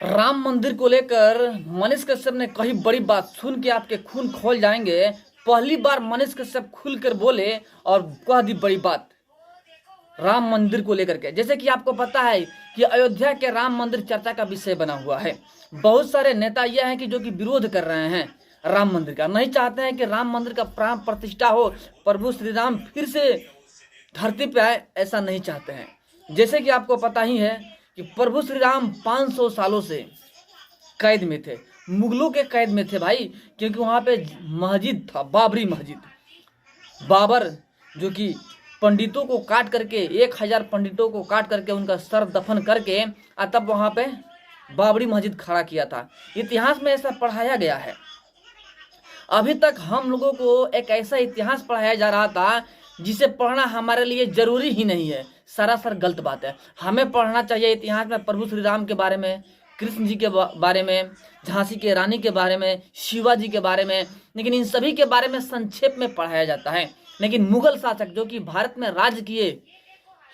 राम मंदिर को लेकर मनीष कश्यप ने कही बड़ी बात, सुन के आपके खून खौल जाएंगे। पहली बार मनीष कश्यप खुलकर बोले और कह दी बड़ी बात राम मंदिर को लेकर के। जैसे कि आपको पता है कि अयोध्या के राम मंदिर चर्चा का विषय बना हुआ है। बहुत सारे नेता यह हैं कि जो कि विरोध कर रहे हैं राम मंदिर का, नहीं चाहते हैं कि राम मंदिर का प्राण प्रतिष्ठा हो, प्रभु श्री राम फिर से धरती पे आए, ऐसा नहीं चाहते हैं। जैसे कि आपको पता ही है कि प्रभु श्री राम 500 सालों से कैद में थे, मुगलों के कैद में थे भाई, क्योंकि वहाँ पे मस्जिद था, बाबरी मस्जिद। बाबर जो कि पंडितों को काट करके 1000 पंडितों को काट करके उनका सर दफन करके तब वहाँ पे बाबरी मस्जिद खड़ा किया था। इतिहास में ऐसा पढ़ाया गया है। अभी तक हम लोगों को एक ऐसा इतिहास पढ़ाया जा रहा था जिसे पढ़ना हमारे लिए जरूरी ही नहीं है, सरासर गलत बात है। हमें पढ़ना चाहिए इतिहास में प्रभु श्री राम के बारे में, कृष्ण जी के बारे में, झांसी के रानी के बारे में, शिवाजी के बारे में, लेकिन इन सभी के बारे में संक्षेप में पढ़ाया जाता है। लेकिन मुगल शासक जो कि भारत में राज किए,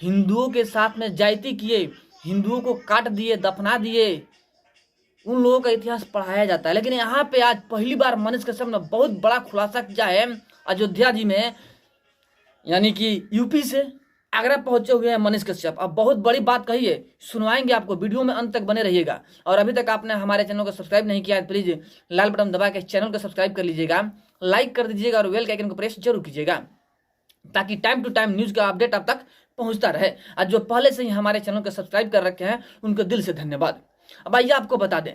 हिंदुओं के साथ में जाति किए, हिंदुओं को काट दिए, दफना दिए, उन लोगों का इतिहास पढ़ाया जाता है। लेकिन यहाँ पे आज पहली बार मनीष कश्यप ने बहुत बड़ा खुलासा किया है अयोध्या जी में, यानी कि यूपी से आगरा पहुंचे हुए हैं मनीष कश्यप। अब बहुत बड़ी बात कही है, सुनवाएंगे आपको, वीडियो में अंत तक बने रहिएगा। और अभी तक आपने हमारे चैनल को सब्सक्राइब नहीं किया है, प्लीज लाल बटन दबा के चैनल को सब्सक्राइब कर लीजिएगा, लाइक कर दीजिएगा और बेल के आइकन को प्रेस जरूर कीजिएगा, ताकि टाइम टू टाइम न्यूज का अपडेट आप तक पहुंचता रहे। और जो पहले से ही हमारे चैनल को सब्सक्राइब कर रखे हैं उनको दिल से धन्यवाद। अब आइए आपको बता दें,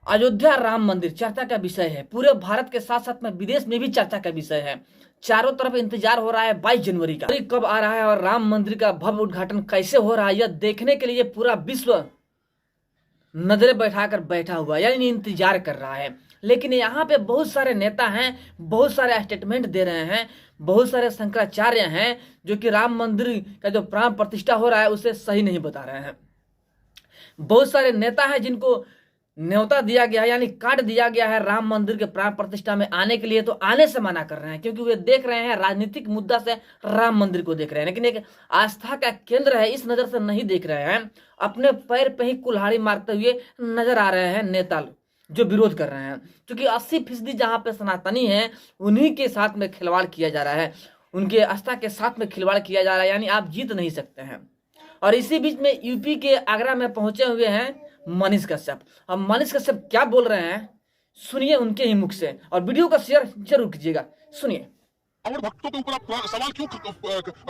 अयोध्या राम मंदिर चर्चा का विषय है, पूरे भारत के साथ साथ में विदेश में भी चर्चा का विषय है। चारों तरफ इंतजार हो रहा है 22 जनवरी का, कब आ रहा है और राम मंदिर का भव्य उद्घाटन कैसे हो रहा है, यह देखने के लिए पूरा विश्व नजरें बैठाकर बैठा हुआ है, यानी इंतजार कर रहा है। लेकिन यहाँ पे बहुत सारे नेता हैं, बहुत सारे स्टेटमेंट दे रहे हैं, बहुत सारे शंकराचार्य हैं जो कि राम मंदिर का जो प्राण प्रतिष्ठा हो रहा है उसे सही नहीं बता रहे हैं। बहुत सारे नेता हैं जिनको न्योता दिया गया है, यानी कार्ड दिया गया है राम मंदिर के प्राण प्रतिष्ठा में आने के लिए, तो आने से मना कर रहे हैं, क्योंकि वे देख रहे हैं राजनीतिक मुद्दा से राम मंदिर को देख रहे हैं। लेकिन एक आस्था का केंद्र है, इस नजर से नहीं देख रहे हैं। अपने पैर पे ही कुल्हाड़ी मारते हुए नजर आ रहे हैं नेता जो विरोध कर रहे हैं, क्योंकि 80% जहां पे सनातनी है उन्हीं के साथ में खिलवाड़ किया जा रहा है, उनके आस्था के साथ में खिलवाड़ किया जा रहा है, यानी आप जीत नहीं सकते हैं। और इसी बीच में यूपी के आगरा में पहुंचे हुए हैं मनीष कश्यप। अब मनीष कश्यप क्या बोल रहे हैं सुनिए उनके ही मुख से, और वीडियो का शेयर जरूर कीजिएगा, सुनिए। रावण भक्तों के ऊपर आप सवाल क्यों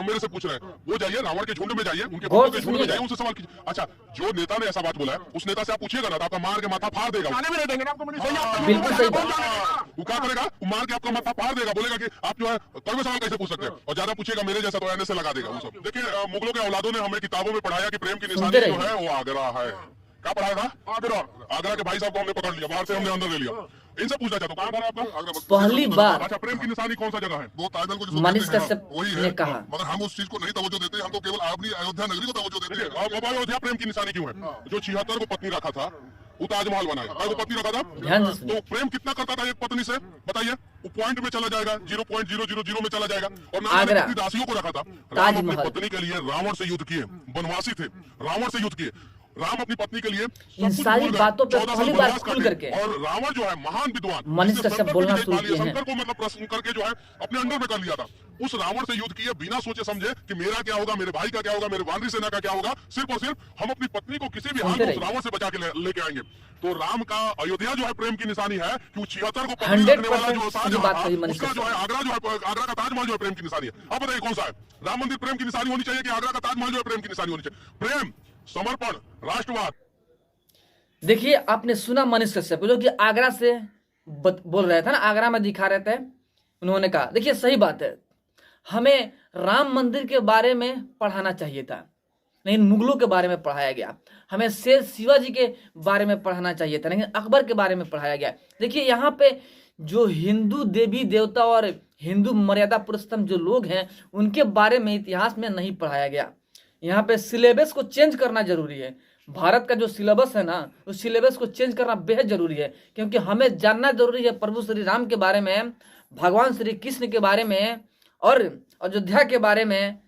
मेरे से पूछ रहे हैं? वो जाइए रावण के झुंड में जाइए, उनके भक्तों के झुंड में जाइए, उनसे सवाल कीजिए। अच्छा, जो नेता ने ऐसा बात बोला है उस नेता से आप पूछिएगा ना, तो आपका मार के माथा फाड़ देगा। बिल्कुल सही बात। वो क्या करेगा? मार के आपका माथा फाड़ देगा, बोलेगा कि आप जो है तब सवाल कैसे पूछ सकते हैं, और ज्यादा पूछेगा मेरे जैसा तो एनएस से लगा देगा वो सब। देखिए, मुगलों के औलादों ने हमें किताबों में पढ़ाया कि प्रेम की निशानी जो है वो आगरा है। क्या पढ़ाया था? आगरा के भाई साहब को हमने पकड़ लिया, बाहर से हमने अंदर ले लिया। इनसे पूछना चाहता हूँ, कहाँ था आपका? पहली बार अच्छा, प्रेम की निशानी कौन सा जगह है? वो ताजमहल को मनीष कश्यप ने कहा, मगर हम उस चीज को नहीं तवज्जो देते, हम तो केवल अपनी अयोध्या नगरी को तवज्जो देते हैं। अब अयोध्या प्रेम की निशानी क्यों है? जो 76 को पत्नी रखा था वो ताजमहल बनाया, वो पत्नी रखा था, तो प्रेम कितना करता था एक पत्नी से बताइए? वो पॉइंट में चला जाएगा, 0.000 में चला जाएगा। और ना कितनी दासियों को रखा था। राम अपनी पत्नी के लिए रावण से युद्ध किए, वनवासी थे, रावण से युद्ध किए। राम अपनी पत्नी के लिए इन सारी बातों पे पहली बार खुल करके, और रावण जो है महान विद्वान मनीष कश्यप बोलना शुरू किए हैं। शंकर को मतलब प्रश्न करके जो है अपने अंडर में कर लिया था। उस रावण से युद्ध किए बिना सोचे समझे कि मेरा क्या होगा, मेरे भाई का क्या होगा, मेरे वानरी सेना का क्या होगा, सिर्फ और सिर्फ हम अपनी पत्नी को किसी भी हाल में उस रावण से बचा के लेके आएंगे। तो राम का अयोध्या जो है प्रेम की निशानी है कि वो 76 को पत्नी रखने वाला जो शाहजहां, उसका जो है आगरा जो है, आगरा का ताजमहल जो है प्रेम की निशानी है। अब बताइए कौन सा है? राम मंदिर प्रेम की निशानी होनी चाहिए कि आगरा का ताजमहल जो है प्रेम की निशानी होनी चाहिए? प्रेम, समर्पण, राष्ट्रवाद। देखिए, आपने सुना मनीष कश्यप जो कि आगरा से बोल रहे थे ना, आगरा में दिखा रहे थे। उन्होंने कहा, देखिए सही बात है, हमें राम मंदिर के बारे में पढ़ाना चाहिए था, लेकिन मुगलों के बारे में पढ़ाया गया। हमें शेर शिवाजी के बारे में पढ़ाना चाहिए था, लेकिन अकबर के बारे में पढ़ाया गया। देखिए, यहाँ पे जो हिंदू देवी देवता और हिंदू मर्यादा पुरुषोत्तम जो लोग हैं उनके बारे में इतिहास में नहीं पढ़ाया गया। यहाँ पे सिलेबस को चेंज करना जरूरी है। भारत का जो सिलेबस है ना, उस सिलेबस को चेंज करना बेहद जरूरी है, क्योंकि हमें जानना जरूरी है प्रभु श्री राम के बारे में, भगवान श्री कृष्ण के बारे में और अयोध्या के बारे में,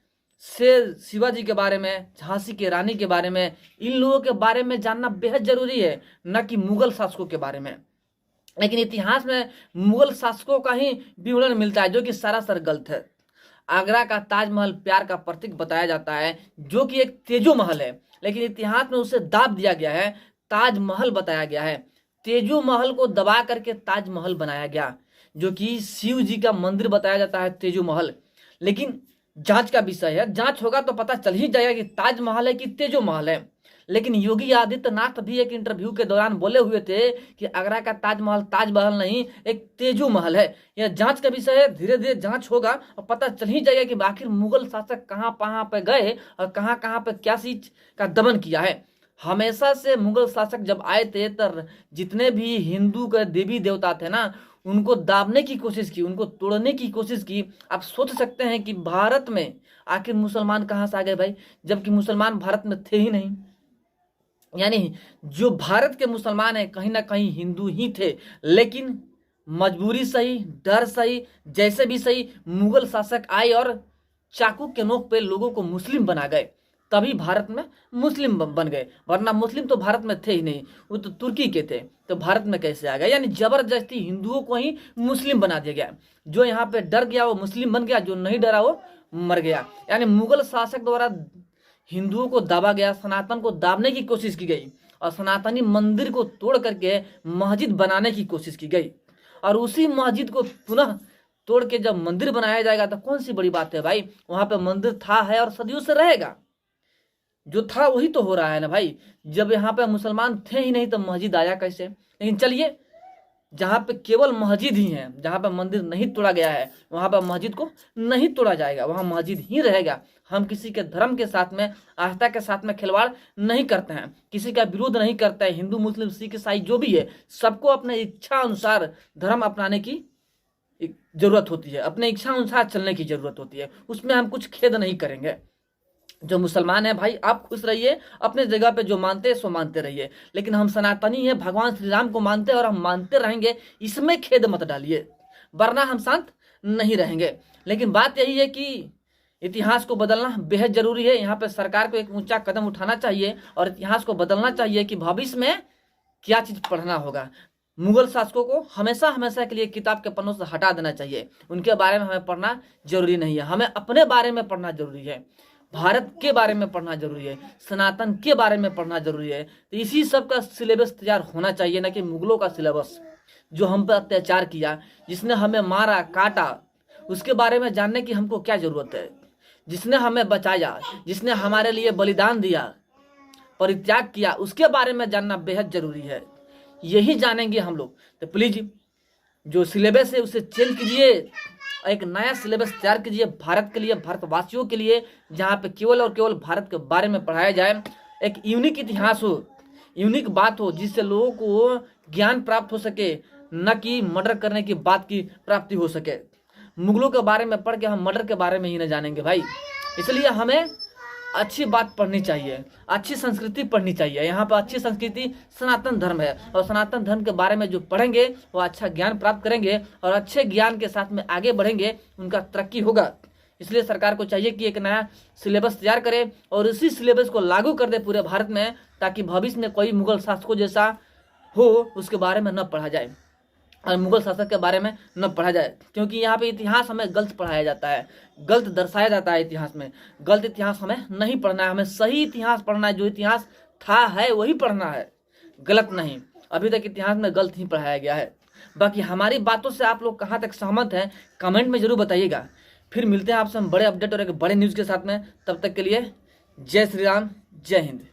शेर शिवाजी के बारे में, झांसी की रानी के बारे में, इन लोगों के बारे में जानना बेहद जरूरी है, न कि मुगल शासकों के बारे में। लेकिन इतिहास में मुगल शासकों का ही विवरण मिलता है, जो कि सरासर गलत है। आगरा का ताजमहल प्यार का प्रतीक बताया जाता है, जो कि एक तेजो महल है, लेकिन इतिहास में उसे दाब दिया गया है, ताजमहल बताया गया है। तेजो महल को दबा करके ताजमहल बनाया गया, जो कि शिव जी का मंदिर बताया जाता है तेजो महल। लेकिन जांच का विषय है, जांच होगा तो पता चल ही जाएगा कि ताजमहल है कि तेजो महल है। लेकिन योगी आदित्यनाथ भी एक इंटरव्यू के दौरान बोले हुए थे कि आगरा का ताजमहल ताजमहल नहीं, एक तेजो महल है। यह जांच का विषय है, धीरे धीरे जांच होगा और पता चल ही जाएगा कि आखिर मुगल शासक कहाँ पे गए और कहाँ पे क्या चीज का दमन किया है। हमेशा से मुगल शासक जब आए थे तो जितने भी हिंदू के देवी देवता थे ना, उनको दाबने की कोशिश की, उनको तोड़ने की कोशिश की। आप सोच सकते हैं कि भारत में आखिर मुसलमान कहाँ से आ गए भाई, जबकि मुसलमान भारत में थे ही नहीं। यानी जो भारत के मुसलमान हैं कहीं ना कहीं हिंदू ही थे, लेकिन मजबूरी सही, डर सही, जैसे भी सही, मुगल शासक आए और चाकू के नोक पे लोगों को मुस्लिम बना गए, तभी भारत में मुस्लिम बन गए। वरना मुस्लिम तो भारत में थे ही नहीं, वो तो तुर्की के थे, तो भारत में कैसे आ गए। यानी जबरदस्ती हिंदुओं को ही मुस्लिम बना दिया गया। जो यहाँ पे डर गया वो मुस्लिम बन गया, जो नहीं डरा वो मर गया। यानी मुगल शासक द्वारा हिंदुओं को दाबा गया, सनातन को दाबने की कोशिश की गई और सनातनी मंदिर को तोड़ करके मस्जिद बनाने की कोशिश की गई। और उसी मस्जिद को पुनः तोड़ के जब मंदिर बनाया जाएगा तो कौन सी बड़ी बात है भाई, वहां पे मंदिर था, है और सदियों से रहेगा। जो था वही तो हो रहा है ना भाई। जब यहाँ पे मुसलमान थे ही नहीं तो मस्जिद आया कैसे। लेकिन चलिए, जहाँ पे केवल मस्जिद ही है, जहाँ पे मंदिर नहीं तोड़ा गया है, वहाँ पे मस्जिद को नहीं तोड़ा जाएगा, वहाँ मस्जिद ही रहेगा। हम किसी के धर्म के साथ में, आस्था के साथ में खिलवाड़ नहीं करते हैं, किसी का विरोध नहीं करते हैं। हिंदू मुस्लिम सिख ईसाई जो भी है, सबको अपने इच्छा अनुसार धर्म अपनाने की जरूरत होती है, अपने इच्छा अनुसार चलने की जरूरत होती है। उसमें हम कुछ खेद नहीं करेंगे। जो मुसलमान है भाई, आप खुश रहिए, अपने जगह पे जो मानते हैं सो मानते रहिए। लेकिन हम सनातनी है, भगवान श्री राम को मानते हैं और हम मानते रहेंगे, इसमें खेद मत डालिए, वरना हम शांत नहीं रहेंगे। लेकिन बात यही है कि इतिहास को बदलना बेहद जरूरी है। यहाँ पे सरकार को एक ऊंचा कदम उठाना चाहिए और इतिहास को बदलना चाहिए कि भविष्य में क्या चीज पढ़ना होगा। मुगल शासकों को हमेशा हमेशा के लिए किताब के पन्नों से हटा देना चाहिए। उनके बारे में हमें पढ़ना जरूरी नहीं है, हमें अपने बारे में पढ़ना जरूरी है, भारत के बारे में पढ़ना जरूरी है, सनातन के बारे में पढ़ना जरूरी है। तो इसी सब का सिलेबस तैयार होना चाहिए, ना कि मुगलों का सिलेबस। जो हम पर अत्याचार किया, जिसने हमें मारा काटा, उसके बारे में जानने की हमको क्या जरूरत है। जिसने हमें बचाया, जिसने हमारे लिए बलिदान दिया, परित्याग किया, उसके बारे में जानना बेहद जरूरी है। यही जानेंगे हम लोग। तो प्लीज जो सिलेबस है उसे चेंज कीजिए, एक नया सिलेबस तैयार कीजिए भारत के लिए, भारतवासियों के लिए, जहाँ पे केवल और केवल भारत के बारे में पढ़ाया जाए। एक यूनिक इतिहास हो, यूनिक बात हो, जिससे लोगों को ज्ञान प्राप्त हो सके, न कि मर्डर करने की बात की प्राप्ति हो सके। मुगलों के बारे में पढ़ के हम मर्डर के बारे में ही न जानेंगे भाई। इसलिए हमें अच्छी बात पढ़नी चाहिए, अच्छी संस्कृति पढ़नी चाहिए। यहाँ पर अच्छी संस्कृति सनातन धर्म है, और सनातन धर्म के बारे में जो पढ़ेंगे वो अच्छा ज्ञान प्राप्त करेंगे और अच्छे ज्ञान के साथ में आगे बढ़ेंगे, उनका तरक्की होगा। इसलिए सरकार को चाहिए कि एक नया सिलेबस तैयार करे और इसी सिलेबस को लागू कर दे पूरे भारत में, ताकि भविष्य में कोई मुगल शासकों जैसा हो उसके बारे में न पढ़ा जाए और मुगल शासक के बारे में न पढ़ा जाए। क्योंकि यहाँ पे इतिहास हमें गलत पढ़ाया जाता है, गलत दर्शाया जाता है। इतिहास में गलत इतिहास हमें नहीं पढ़ना है, हमें सही इतिहास पढ़ना है। जो इतिहास था है वही पढ़ना है, गलत नहीं। अभी तक इतिहास में गलत ही पढ़ाया गया है। बाकी हमारी बातों से आप लोग कहाँ तक सहमत हैं, कमेंट में जरूर बताइएगा। फिर मिलते हैं आपसे हम बड़े अपडेट और एक बड़े न्यूज़ के साथ में। तब तक के लिए जय श्री राम, जय हिंद।